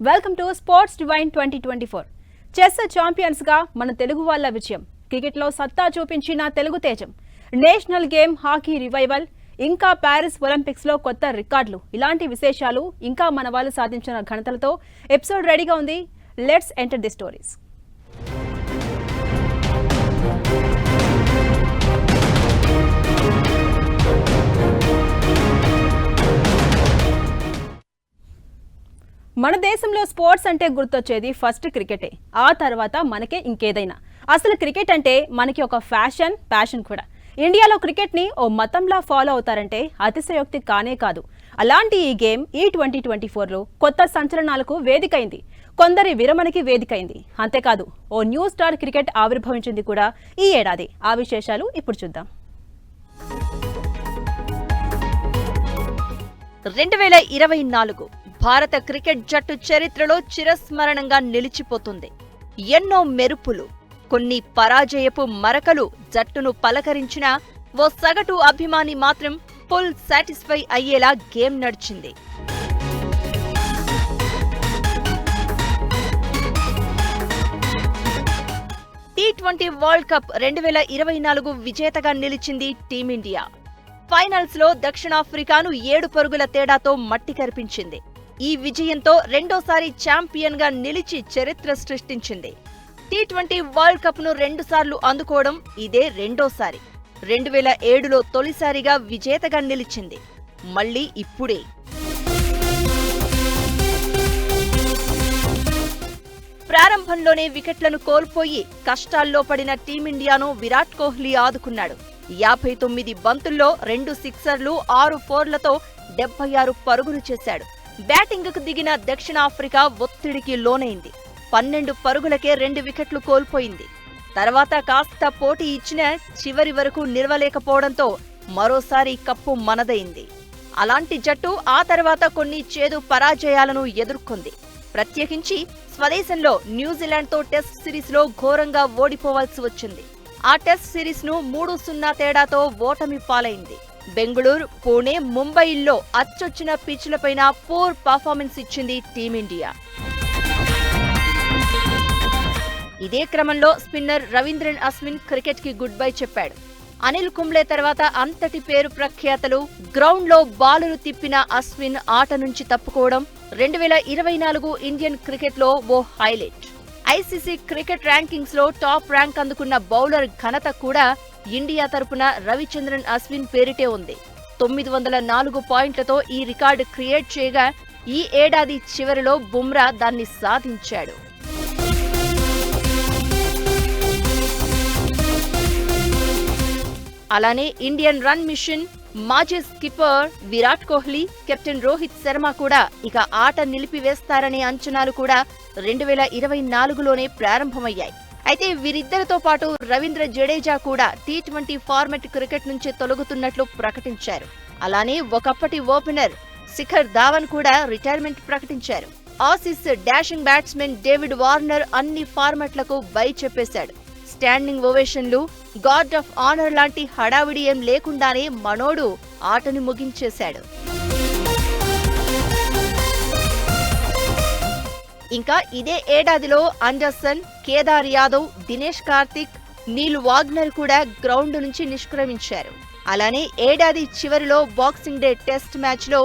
Welcome to sports divine 2024. Chess champions గా మన తెలుగు వాళ్ళ విజయం, క్రికెట్ లో సత్తా చూపించిన తెలుగు తేజం, నేషనల్ గేమ్ హాకీ రివైవల్, ఇంకా ప్యారిస్ ఒలింపిక్స్ లో కొత్త రికార్డులు, ఇలాంటి విశేషాలు ఇంకా మన వాళ్ళు సాధించిన ఘనతలతో ఎపిసోడ్ రెడీగా ఉంది. Let's enter the stories. మన దేశంలో స్పోర్ట్స్ అంటే గుర్తొచ్చేది ఫస్ట్ క్రికెటే, ఆ తర్వాత మనకే ఇంకేదైనా. అసలు క్రికెట్ అంటే మనకి ఒక ప్యాషన్ కూడా. ఇండియాలో క్రికెట్ని ఓ మతంలా ఫాలో అవుతారంటే అతిశయోక్తి కానే కాదు. అలాంటి ఈ గేమ్ ఈ 2024లో కొత్త సంచలనాలకు వేదికైంది, కొందరి విరమణకి వేదికైంది. అంతేకాదు ఓ న్యూ స్టార్ క్రికెట్ ఆవిర్భవించింది కూడా ఈ ఏడాది. ఆ విశేషాలు ఇప్పుడు చూద్దాం. 2024 భారత క్రికెట్ జట్టు చరిత్రలో చిరస్మరణంగా నిలిచిపోతుంది. ఎన్నో మెరుపులు, కొన్ని పరాజయపు మరకలు జట్టును పలకరించిన ఓ సగటు అభిమాని మాత్రం ఫుల్ సాటిస్ఫై అయ్యేలా గేమ్ నడిచింది. T20 వరల్డ్ కప్ 2024 విజేతగా నిలిచింది టీమిండియా. ఫైనల్స్ లో దక్షిణాఫ్రికాను 7 పరుగుల తేడాతో మట్టి కరిపించింది. ఈ విజయంతో రెండోసారి ఛాంపియన్ గా నిలిచి చరిత్ర సృష్టించింది. T20 వరల్డ్ కప్ ను 2 సార్లు అందుకోవడం ఇదే రెండోసారి. 2007లో తొలిసారిగా విజేతగా నిలిచింది. మళ్లీ ఇప్పుడే. ప్రారంభంలోనే వికెట్లను కోల్పోయి కష్టాల్లో పడిన టీమిండియాను విరాట్ కోహ్లీ ఆదుకున్నాడు. 59 బంతుల్లో 2 సిక్సర్లు 6 ఫోర్లతో 76 పరుగులు చేశాడు. బ్యాటింగ్కు దిగిన దక్షిణాఫ్రికా ఒత్తిడికి లోనైంది. 12 పరుగులకే 2 వికెట్లు కోల్పోయింది. తర్వాత కాస్త పోటీ ఇచ్చినా చివరి వరకు నిలవలేకపోవడంతో మరోసారి కప్పు మనదైంది. అలాంటి జట్టు ఆ తర్వాత కొన్ని చేదు పరాజయాలను ఎదుర్కొంది. ప్రత్యేకించి స్వదేశంలో న్యూజిలాండ్తో టెస్ట్ సిరీస్లో ఘోరంగా ఓడిపోవాల్సి వచ్చింది. ఆ టెస్ట్ సిరీస్ను 3-0 తేడాతో ఓటమి పాలైంది. బెంగళూరు, పుణె, ముంబైల్లో అచ్చొచ్చిన పిచ్లపైన పూర్ పర్ఫార్మెన్స్ ఇచ్చింది టీమిండియా. ఇదే క్రమంలో స్పిన్నర్ రవీంద్రన్ అశ్విన్ క్రికెట్ కి గుడ్ బై చెప్పాడు. అనిల్ కుంబ్లే తర్వాత అంతటి పేరు ప్రఖ్యాతలు, గ్రౌండ్ లో బాలులు తిప్పిన అశ్విన్ ఆట నుంచి తప్పుకోవడం 2024 ఇండియన్ క్రికెట్ లో ఓ హైలైట్. ఐసీసీ క్రికెట్ ర్యాంకింగ్స్ లో టాప్ ర్యాంక్ అందుకున్న బౌలర్ ఘనత కూడా ఇండియా తరపున రవిచంద్రన్ అశ్విన్ పేరిటే ఉంది. 904 పాయింట్లతో ఈ రికార్డు క్రియేట్ చేయగా ఈ ఏడాది చివరిలో బుమ్రా దాన్ని సాధించాడు. అలానే ఇండియన్ రన్ మిషన్ మాజీ స్కిప్పర్ విరాట్ కోహ్లీ, కెప్టెన్ రోహిత్ శర్మ కూడా ఇక ఆట నిలిపివేస్తారనే అంచనాలు కూడా 2024లోనే ప్రారంభమయ్యాయి. అయితే వీరిద్దరితో పాటు రవీంద్ర జడేజా కూడా T20 ఫార్మెట్ క్రికెట్ నుంచి తొలగుతున్నట్లు ప్రకటించారు. అలానే ఒకప్పటి ఓపెనర్ శిఖర్ ధావన్ కూడా రిటైర్మెంట్ ప్రకటించారు. Aussies dashing batsmen David Warner అన్ని ఫార్మాట్లకు బై చెప్పేశాడు. స్టాండింగ్ ఓవేషన్లు, గార్డ్ ఆఫ్ ఆనర్ లాంటి హడావిడి ఏం లేకుండానే మనోడు ఆటని ముగించేశాడు. ఇంకా ఇదే ఏడాదిలో అండర్సన్, కేదార్ యాదవ్, దినేష్ కార్తిక్, నీల్ వాగ్నర్ కూడా గ్రౌండ్ నుంచి నిష్క్రమించారు. అలానే ఏడాది చివరిలో బాక్సింగ్ డే టెస్ట్ మ్యాచ్ లో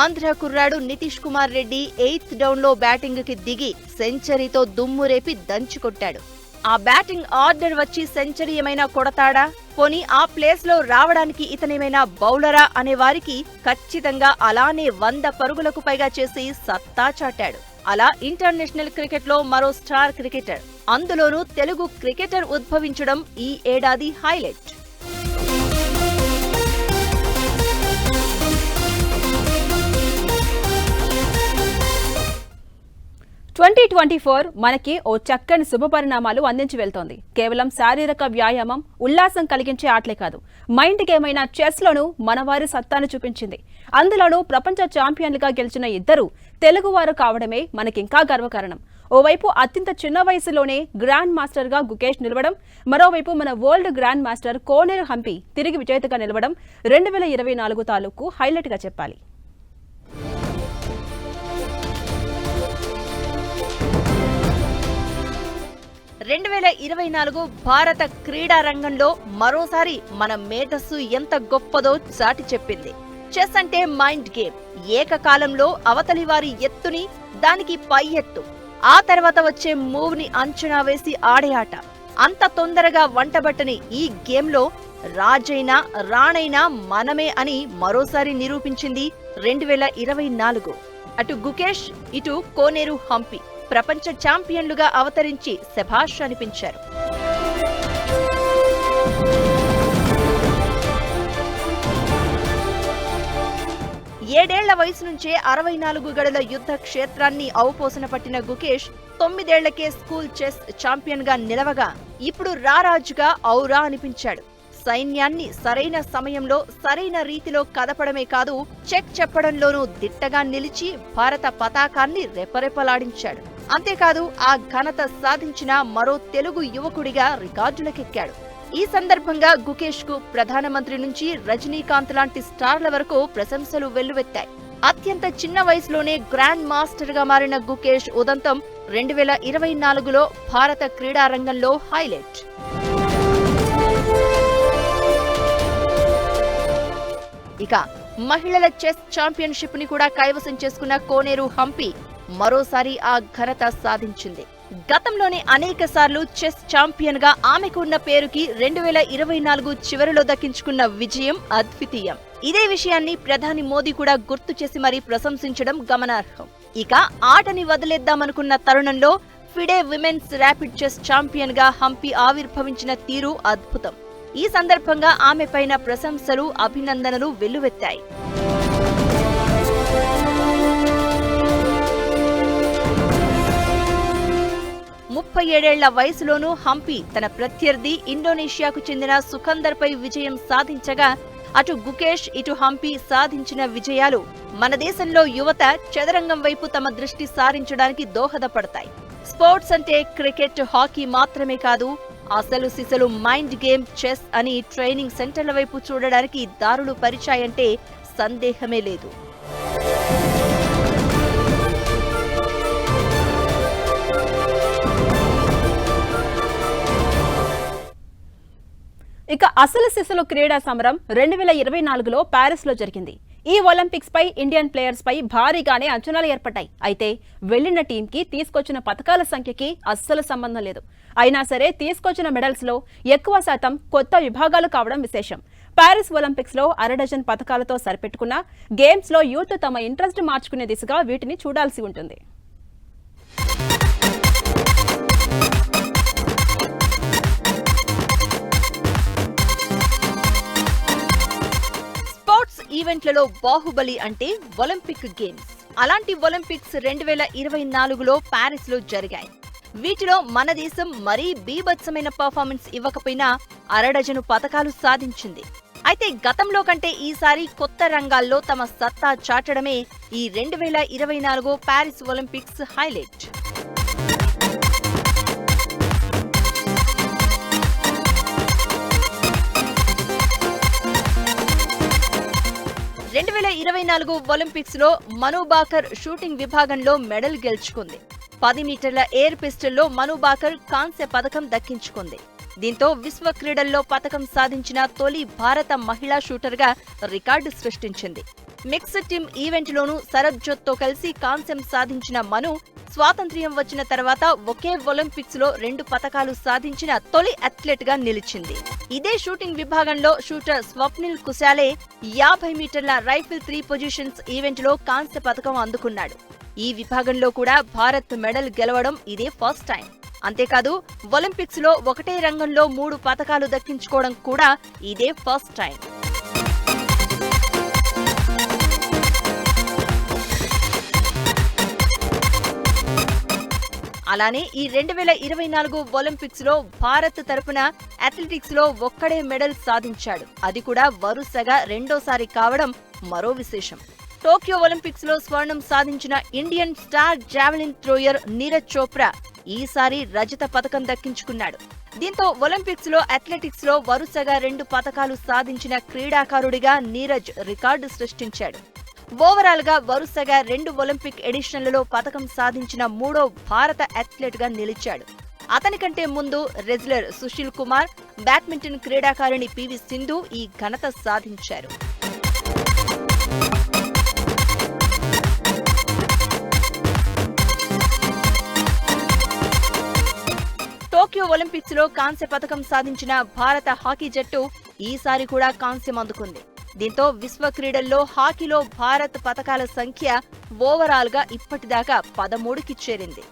ఆంధ్ర కుర్రాడు నితీష్ కుమార్ రెడ్డి 8th డౌన్ లో బ్యాటింగ్ కి దిగి సెంచరీతో దుమ్ము రేపి దంచుకొట్టాడు. ఆ బ్యాటింగ్ ఆర్డర్ వచ్చి సెంచరీ ఏమైనా కొడతాడా, పోనీ ఆ ప్లేస్ లో రావడానికి ఇతనేమైనా బౌలరా అనే వారికి ఖచ్చితంగా అలానే 100 పరుగులకు పైగా చేసి సత్తా చాటాడు. అలా ఇంటర్నేషనల్ క్రికెట్ లో మరో స్టార్ క్రికెటర్, అందులోనూ తెలుగు క్రికెటర్ ఉద్భవించడం ఈ ఏడాది హైలైట్. మనకి ఓ చక్కని శుభపరిణామాలు అందించి వెళ్తోంది. కేవలం శారీరక వ్యాయామం, ఉల్లాసం కలిగించే ఆటలే కాదు, మైండ్ గేమ్ అయిన చెస్ లోనూ మనవారి సత్తాను చూపించింది. అందులోనూ ప్రపంచ ఛాంపియన్లుగా గెలిచిన ఇద్దరు తెలుగువారు కావడమే మనకింకా గర్వకారణం. ఓవైపు అత్యంత చిన్న వయసులోనే గ్రాండ్ మాస్టర్ గా గుకేష్ నిలవడం, మరోవైపు మన వరల్డ్ గ్రాండ్ మాస్టర్ కోనేరు హంపి తిరిగి విజేతగా నిలవడం 2024 తాలూకు హైలైట్ గా చెప్పాలి. 2024 భారత క్రీడా రంగంలో మరోసారి మన మేధస్సు ఎంత గొప్పదో చాటి చెప్పింది. చెస్ అంటే మైండ్ గేమ్. ఏకకాలంలో అవతలి వారి ఎత్తుని, దానికి పై ఎత్తు, ఆ తర్వాత వచ్చే మూవ్ ని అంచనా వేసి ఆడే ఆట. అంత తొందరగా వంటబట్టని ఈ గేమ్లో రాజైనా రాణైనా మనమే అని మరోసారి నిరూపించింది 2024. అటు గుకేష్, ఇటు కోనేరు హంపి ప్రపంచ ఛాంపియన్లుగా అవతరించి శభాష్ అనిపించారు. ఏడేళ్ల వయసు నుంచే 64 గడుల యుద్ధ క్షేత్రాన్ని ఔపోసన పట్టిన గుకేష్ 9 ఏళ్లకే స్కూల్ చెస్ ఛాంపియన్ గా నిలవగా ఇప్పుడు రారాజుగా ఔరా అనిపించాడు. సైన్యాన్ని సరైన సమయంలో సరైన రీతిలో కదపడమే కాదు, చెక్ చెప్పడంలోనూ దిట్టగా నిలిచి భారత పతాకాన్ని రెపరెపలాడించాడు. అంతేకాదు ఆ ఘనత సాధించిన మరో తెలుగు యువకుడిగా రికార్డులకెక్కాడు. ఈ సందర్భంగా గుకేష్ కు ప్రధానమంత్రి నుంచి రజనీకాంత్ లాంటి స్టార్ల వరకు ప్రశంసలు వెల్లువెత్తాయి. అత్యంత చిన్న వయసులోనే గ్రాండ్ మాస్టర్ గా మారిన గుకేష్ ఉదంతం 2024లో భారత క్రీడా రంగంలో హైలైట్. ఇక మహిళల చెస్ ఛాంపియన్షిప్ ని కూడా కైవసం చేసుకున్న కోనేరు హంపి మరోసారి ఆ ఘనత సాధించింది. గతంలోనే అనేక సార్లు చెస్ ఛాంపియన్ గా ఆమెకు ఉన్న పేరుకి 2024 చివరిలో దక్కించుకున్న విజయం అద్వితీయం. ఇదే విషయాన్ని ప్రధాని మోదీ కూడా గుర్తు చేసి మరీ ప్రశంసించడం గమనార్హం. ఇక ఆటని వదిలేద్దామనుకున్న తరుణంలో FIDE women's rapid chess champion గా హంపి ఆవిర్భవించిన తీరు అద్భుతం. ఈ సందర్భంగా ఆమె పైన ప్రశంసలు, అభినందనలు వెల్లువెత్తాయి. ముప్పై 37 వయసులోనూ హంపి తన ప్రత్యర్థి ఇండోనేషియాకు చెందిన సుఖందర్ పై విజయం సాధించగా, అటు గుకేష్ ఇటు హంపి సాధించిన విజయాలు మన దేశంలో యువత చదరంగం వైపు తమ దృష్టి సారించడానికి దోహదపడతాయి. స్పోర్ట్స్ అంటే క్రికెట్, హాకీ మాత్రమే కాదు, అసలు సిసలు మైండ్ గేమ్ చెస్ అని ట్రైనింగ్ సెంటర్ల వైపు చూడడానికి దారులు పరిచాయంటే సందేహమే లేదు. ఇక అసలు సిసలు క్రీడా సమరం 2024లో ప్యారిస్ లో జరిగింది. ఈ ఒలింపిక్స్ పై ఇండియన్ ప్లేయర్స్ పై భారీగానే అంచనాలు ఏర్పడ్డాయి. అయితే వెళ్లిన టీంకి తీసుకొచ్చిన పతకాల సంఖ్యకి అస్సలు సంబంధం లేదు. అయినా సరే తీసుకొచ్చిన మెడల్స్ లో ఎక్కువ శాతం కొత్త విభాగాలు కావడం విశేషం. ప్యారిస్ ఒలింపిక్స్ లో 1/2 డజన్ పతకాలతో సరిపెట్టుకున్న గేమ్స్ లో యూత్ తమ ఇంట్రెస్ట్ మార్చుకునే దిశగా వీటిని చూడాల్సి ఉంటుంది. ఈవెంట్లలో బాహుబలి అంటే ఒలింపిక్ గేమ్స్. అలాంటి ఒలింపిక్స్ 2024లో ప్యారిస్ లో జరిగాయి. వీటిలో మన దేశం మరీ బీభత్సమైన పర్ఫార్మెన్స్ ఇవ్వకపోయినా 1/2 డజను పతకాలు సాధించింది. అయితే గతంలో కంటే ఈసారి కొత్త రంగాల్లో తమ సత్తా చాటడమే ఈ 2024 ప్యారిస్ ఒలింపిక్స్ హైలైట్. ఒలింపిక్స్ లో మను బాకర్ షూటింగ్ విభాగంలో మెడల్ గెలుచుకుంది. 10 మీటర్ల ఎయిర్ పిస్టల్లో మను బాకర్ కాంస్య పతకం దక్కించుకుంది. దీంతో విశ్వ క్రీడల్లో పతకం సాధించిన తొలి భారత మహిళా షూటర్ గా రికార్డు సృష్టించింది. మిక్స్డ్ టీమ్ ఈవెంట్లోనూ సరబ్జోత్ తో కలిసి కాంస్యం సాధించిన మను స్వాతంత్ర్యం వచ్చిన తర్వాత ఒకే ఒలింపిక్స్ లో 2 పతకాలు సాధించిన తొలి అథ్లెట్ గా నిలిచింది. ఇదే షూటింగ్ విభాగంలో షూటర్ స్వప్నిల్ కుశాలే 50 మీటర్ల రైఫిల్ 3 పొజిషన్స్ ఈవెంట్ లో కాంస్య పతకం అందుకున్నాడు. ఈ విభాగంలో కూడా భారత్ మెడల్ గెలవడం ఇదే ఫస్ట్ టైం. అంతేకాదు ఒలింపిక్స్ లో ఒకటే రంగంలో 3 పతకాలు దక్కించుకోవడం కూడా ఇదే ఫస్ట్ టైం. అలానే ఈ 2024 ఒలింపిక్స్ లో భారత్ తరపున అథ్లెటిక్స్ లో ఒక్కడే మెడల్ సాధించాడు. అది కూడా వరుసగా రెండోసారి కావడం మరో విశేషం. టోక్యో ఒలింపిక్స్ లో స్వర్ణం సాధించిన Indian star javelin thrower Neeraj Chopra ఈసారి రజత పతకం దక్కించుకున్నాడు. దీంతో ఒలింపిక్స్ లో అథ్లెటిక్స్ లో వరుసగా 2 పతకాలు సాధించిన క్రీడాకారుడిగా నీరజ్ రికార్డు సృష్టించాడు. ఓవరాల్ గా వరుసగా 2 ఒలింపిక్ ఎడిషన్లలో పతకం సాధించిన 3వ భారత అథ్లెట్ గా నిలిచాడు. అతని కంటే ముందు రెజ్లర్ సుశీల్ కుమార్, బ్యాడ్మింటన్ క్రీడాకారిణి పివి సింధు ఈ ఘనత సాధించారు. టోక్యో ఒలింపిక్స్ లో కాంస్య పతకం సాధించిన భారత హాకీ జట్టు ఈసారి కూడా కాంస్యం అందుకుంది. దీంతో విశ్వ క్రీడల్లో హాకీలో భారత్ పతకాల సంఖ్య ఓవరాల్ గా ఇప్పటిదాకా 13కి చేరింది.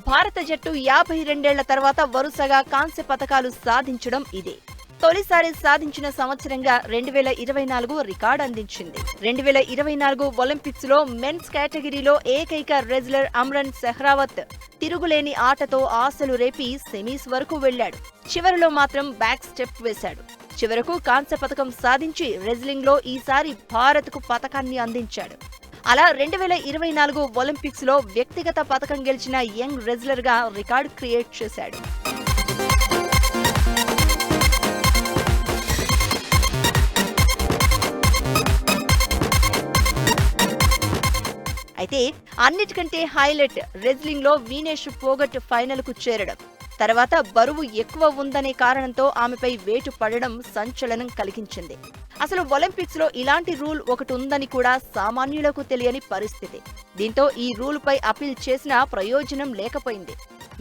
భారత జట్టు 52 ఏళ్ల తర్వాత వరుసగా కాంస్య పతకాలు సాధించడం ఇదే. తొలిసారి సాధించిన సంవత్సరంగా 2024 రికార్డు అందించింది. 2024 ఒలింపిక్స్ లో మెన్స్ కేటగిరీలో ఏకైక రెజ్లర్ అమ్రన్ సెహ్రావత్ తిరుగులేని ఆటతో ఆశలు రేపి సెమీస్ వరకు వెళ్లాడు. చివరిలో మాత్రం బ్యాక్ స్టెప్ వేశాడు. చివరకు కాంస్య పతకం సాధించి రెజ్లింగ్ లో ఈసారి భారత్ కు పతకాన్ని అందించాడు. అలా 2024 ఒలింపిక్స్ లో వ్యక్తిగత పతకం గెలిచిన యంగ్ రెజ్లర్ గా రికార్డు క్రియేట్ చేశాడు. అయితే అన్నిటికంటే హైలైట్ రెజ్లింగ్ లో వీనేష్ ఫోగట్ ఫైనల్ కు చేరడం. తర్వాత బరువు ఎక్కువ ఉందనే కారణంతో ఆమెపై వేటు పడడం సంచలనం కలిగించింది. అసలు ఒలింపిక్స్ లో ఇలాంటి రూల్ ఒకటి ఉందని కూడా సామాన్యులకు తెలియని పరిస్థితి. దీంతో ఈ రూల్ పై అపీల్ చేసినా ప్రయోజనం లేకపోయింది.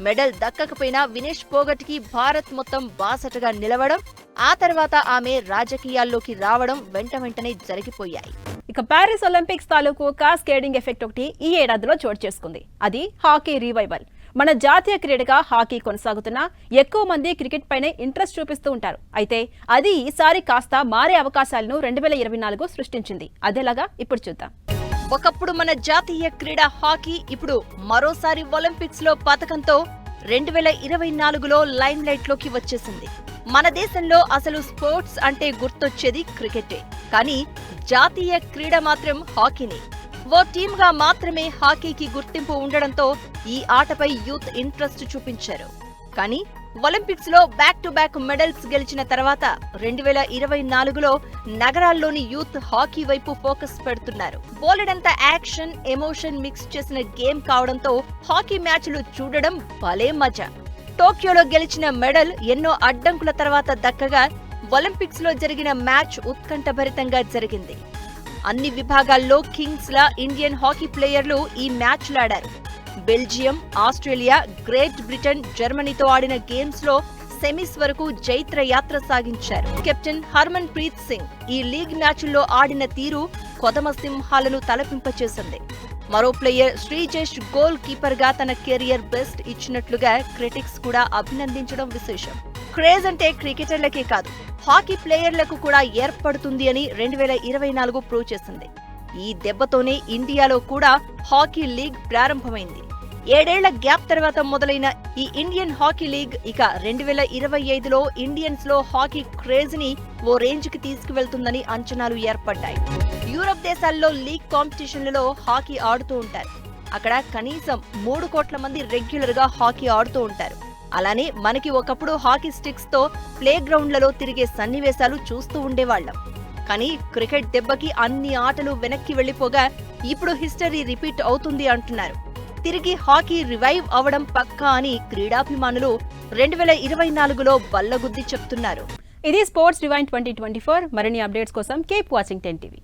మెడల్ దక్కకపోయినా వినేష్ ఫోగట్ కి భారత్ మొత్తం బాసటగా నిలవడం, ఆ తర్వాత ఆమె రాజకీయాల్లోకి రావడం వెంటనే జరిగిపోయాయి. ఇక ప్యారిస్ ఒలింపిక్స్ తాలూకు కాస్కేడింగ్ ఎఫెక్ట్ ఒకటి ఈ ఏడాదిలో చోటు చేసుకుంది. అది హాకీ రివైవల్. మన జాతీయ క్రీడగా హాకీ కొనసాగుతున్నా ఎక్కువ మంది క్రికెట్ పైనే ఇంట్రెస్ట్ చూపిస్తూ ఉంటారు. అయితే అది ఈసారి కాస్త మారే అవకాశాలను 2024 సృష్టించింది. అదేలాగా ఇప్పుడు చూద్దాం. ఒకప్పుడు మన జాతీయ క్రీడ హాకీ ఇప్పుడు మరోసారి ఒలింపిక్స్ లో పతకంతో 2024లో లైమ్ లైట్ లోకి వచ్చేసింది. మన దేశంలో అసలు స్పోర్ట్స్ అంటే గుర్తొచ్చేది క్రికెటే, కానీ జాతీయ క్రీడ మాత్రం హాకీనే. ఓ టీమ్ గా మాత్రమే హాకీకి గుర్తింపు ఉండడంతో ఈ ఆటపై యూత్ ఇంట్రెస్ట్ చూపించారు. కానీ ఒలింపిక్స్ లో బ్యాక్ టు బ్యాక్ మెడల్స్ గెలిచిన తర్వాత 2024లో నగరాల్లోని యూత్ హాకీ వైపు ఫోకస్ పెడుతున్నారు. బోలెడంత యాక్షన్, ఎమోషన్ మిక్స్ చేసిన గేమ్ కావడంతో హాకీ మ్యాచ్లు చూడడం భలే మజా. టోక్యోలో గెలిచిన మెడల్ ఎన్నో అడ్డంకుల తర్వాత దక్కగా ఒలింపిక్స్ లో జరిగిన మ్యాచ్ ఉత్కంఠభరితంగా జరిగింది. అన్ని విభాగాల్లో కింగ్స్ లా ఇండియన్ హాకీ ప్లేయర్లు ఈ మ్యాచ్లాడారు. బెల్జియం, ఆస్ట్రేలియా, గ్రేట్ బ్రిటన్, జర్మనీతో ఆడిన గేమ్స్ లో సెమీస్ వరకు జైత్ర యాత్ర సాగించారు. కెప్టెన్ హర్మన్ ప్రీత్ సింగ్ ఈ లీగ్ మ్యాచ్ల్లో ఆడిన తీరు కొదమ సింహాలను తలపింపచేసింది. మరో ప్లేయర్ శ్రీజేష్ గోల్ కీపర్ గా తన కెరియర్ బెస్ట్ ఇచ్చినట్లుగా క్రిటిక్స్ కూడా అభినందించడం విశేషం. క్రేజ్ అంటే క్రికెటర్లకే కాదు, హాకీ ప్లేయర్లకు కూడా ఏర్పడుతుంది అని 2024 ప్రూవ్ చేసింది. ఈ దెబ్బతోనే ఇండియాలో కూడా హాకీ లీగ్ ప్రారంభమైంది. 7 ఏళ్ల గ్యాప్ తర్వాత మొదలైన ఈ ఇండియన్ హాకీ లీగ్ ఇక 2025లో ఇండియన్స్ లో హాకీ క్రేజ్ ని ఓ రేంజ్ కి తీసుకువెళ్తుందని అంచనాలు ఏర్పడ్డాయి. యూరప్ దేశాల్లో లీగ్ కాంపిటీషన్లలో హాకీ ఆడుతూ ఉంటారు. అక్కడ కనీసం 3 కోట్ల మంది రెగ్యులర్ గా హాకీ ఆడుతూ ఉంటారు. అలానే మనకి ఒకప్పుడు హాకీ స్టిక్స్ తో ప్లే గ్రౌండ్లలో తిరిగే సన్నివేశాలు చూస్తూ ఉండేవాళ్లం. కానీ క్రికెట్ దెబ్బకి అన్ని ఆటలు వెనక్కి వెళ్లిపోగా ఇప్పుడు హిస్టరీ రిపీట్ అవుతుంది అంటున్నారు. తిరిగి హాకీ రివైవ్ అవడం పక్కా అని క్రీడాభిమానులు 2024లో బల్లగుద్ది చెప్తున్నారు. ఇది స్పోర్ట్స్ డివైన్ 2024. మరిన్ని అప్డేట్స్ కోసం కీప్ వాచింగ్ 10 TV.